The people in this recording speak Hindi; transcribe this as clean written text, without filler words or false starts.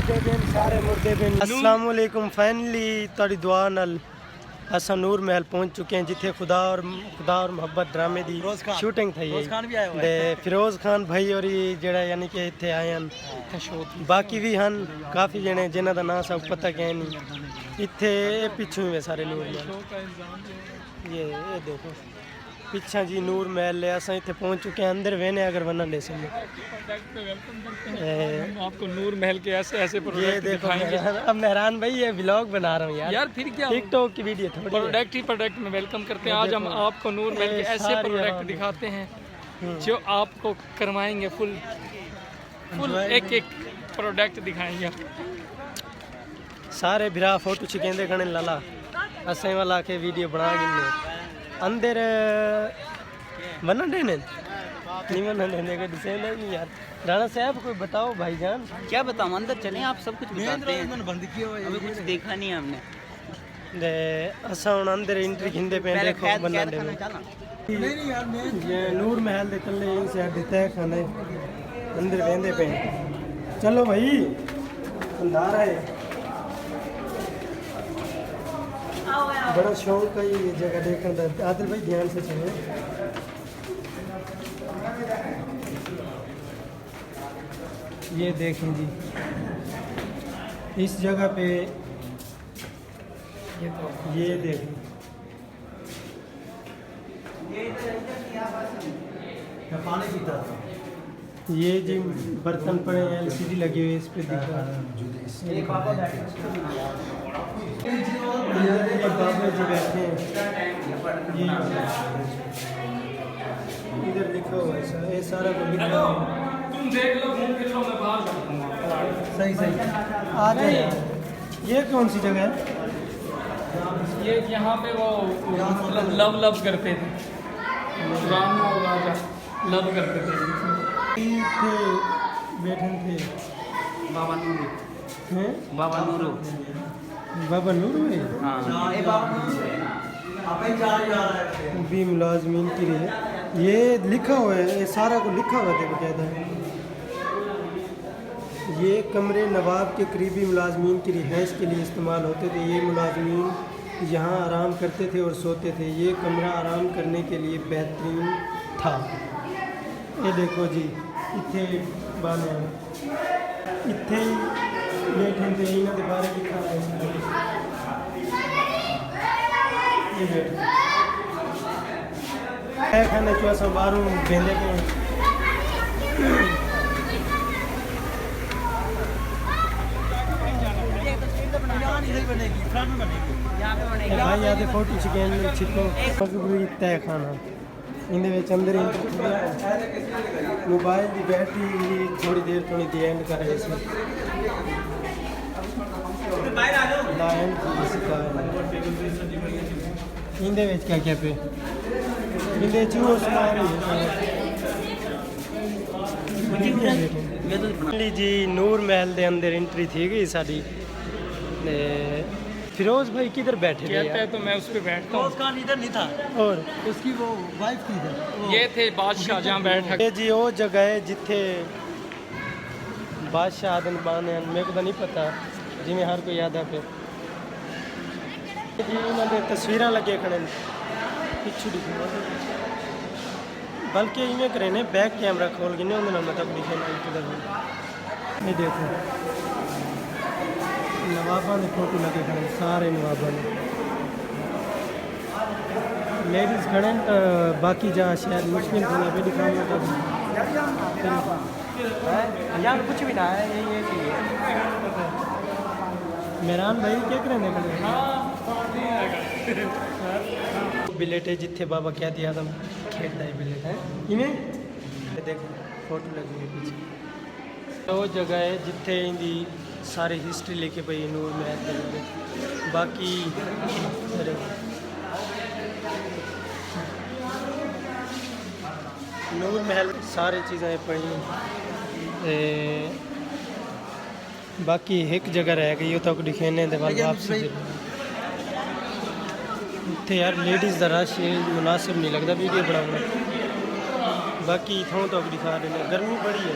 मुर्दे बिन सारे मुर्दे बिन। अस्सलाम वालेकुम। फाइनली तुहाडी दुआ नाल असां नूर महल पहुंच चुके हैं जिथे खुदा और मोहब्बत ड्रामे दी शूटिंग थी ते फिरोज खान भाई और जेड़ा यानी कि इत्थे आए हैं। बाकी भी हैं काफ़ी जने जिन्हां दा नाम सब पता क्या नहीं। इत्थे पिछू ही सारे नूर महल ये देखो पिछा जी नूर महल है। असां इत्थे पहुंच चुके हैं अंदर वेने अगर वना ले सके आपको नूर महल के ऐसे ऐसे ये देखो अब मेहरान भाई ये व्लॉग बना रहा हूँ यार फिर क्या टिकटॉक की वीडियो थोड़ी प्रोडक्ट में वेलकम करते हैं। आज हम आपको नूर महल के ऐसे प्रोडक्ट दिखाते हैं जो आपको करवाएंगे फुल एक प्रोडक्ट दिखाएंगे। सारे बिरा फोटो छिकेंदे खड़े लाला असें वाला के वीडियो बना गिने अंदर बना देने नहीं बना देने का डिसेल नहीं यार। राणा साहब कोई बताओ भाईजान। क्या बताऊं, अंदर चलें आप सब कुछ बताते हैं। हमें कुछ देखा नहीं है हमने। दे असा हुन अंदर एंट्री खिंदे पे देखो बना देने नहीं यार ये नूर महल दे कल्ले इन से देता है खाने अंदर वेंदे पे। चलो भाई अंधारा है बड़ा शौक है ये जगह देखने का। आदिल भाई ध्यान से चले। ये देखें जी इस जगह पे ये देखें पानी पीता था। ये जी बर्तन पड़े हैं एलसीडी लगी हुई है इस पे दिखा। बाबा जी बैठे हैं इधर लिखा हुआ है ये सारा को लिखा हुआ है। तुम देख लो घूम फिर लो मैं बाहर सही आ जाए। ये कौन सी जगह है? ये यहाँ पे वो लव करते थे राणा और राजा लव करते थे बैठे थे बाबा नूरू हैं बाबा नूरू बाबा नूर है। हाँ ये बाबा नूरू भी मुलाजमीन की है। ये लिखा हुआ है ये सारा को लिखा हुआ था बकायदा। ये कमरे नवाब के करीबी मुलाजमीन की रिहाइश के लिए इस्तेमाल होते थे। ये मुलाजमीन यहाँ आराम करते थे और सोते थे। ये कमरा आराम करने के लिए बेहतरीन था। ये देखो जी इत्थे बाने इत्थे बैठे थे इन्हों के बारे लिखा है। ये बैठे खाने चो अस बाहरों बेंदे पे भाई याद फोटो चिकन छिको तय खाना इन अंदर मोबाइल की बैटरी थोड़ी देर थोड़ी दी एंड कर रहे थे। इंदे क्या क्या पे इंदे जी नूर महल दे अंदर एंट्री थी गई साड़ी। फिरोज भाई किधर बैठे कहता है तो मैं उस पर बैठता हूँ। खान इधर नहीं था और उसकी वो वाइफ थी इधर। ये थे बादशाह जहाँ बैठा। ये जी वो जगह है जिथे बादशाह आदन बान है मेरे को तो नहीं पता जिमें हर कोई याद पे जी उन्होंने तस्वीर लगे खड़े पिछू दिखा बल्कि इवें करे ने बैक कैमरा खोल के उन्होंने मतलब दिखे। ये देखो नवाबा ने फोटो लगे खड़े सारे नवाबा ने लेडीज़ खड़े बाकी जहाँ शायद मुश्किल होने पे दिखाऊंगा यहाँ कुछ भी ना है। ये मेहरान भाई क्या करें बिलेट है जिथे बाबा क्या दिया था खेलता है बिलेट है इन्हें देखो फोटो लगी हुई पीछे। वो जगह है जिथे इनकी सारी हिस्ट्री लेके पई नूर महल। बाकी नूर महल सारी चीज़ें पढ़ी। बाकी एक जगह रह गई तक दिखेने के बाद वापसी इतने यार लेडीज़ का रश मुनासिब नहीं लगता वीडियो बनाना। बाकी इतों तक दिखा रहे हैं गर्मी बड़ी है।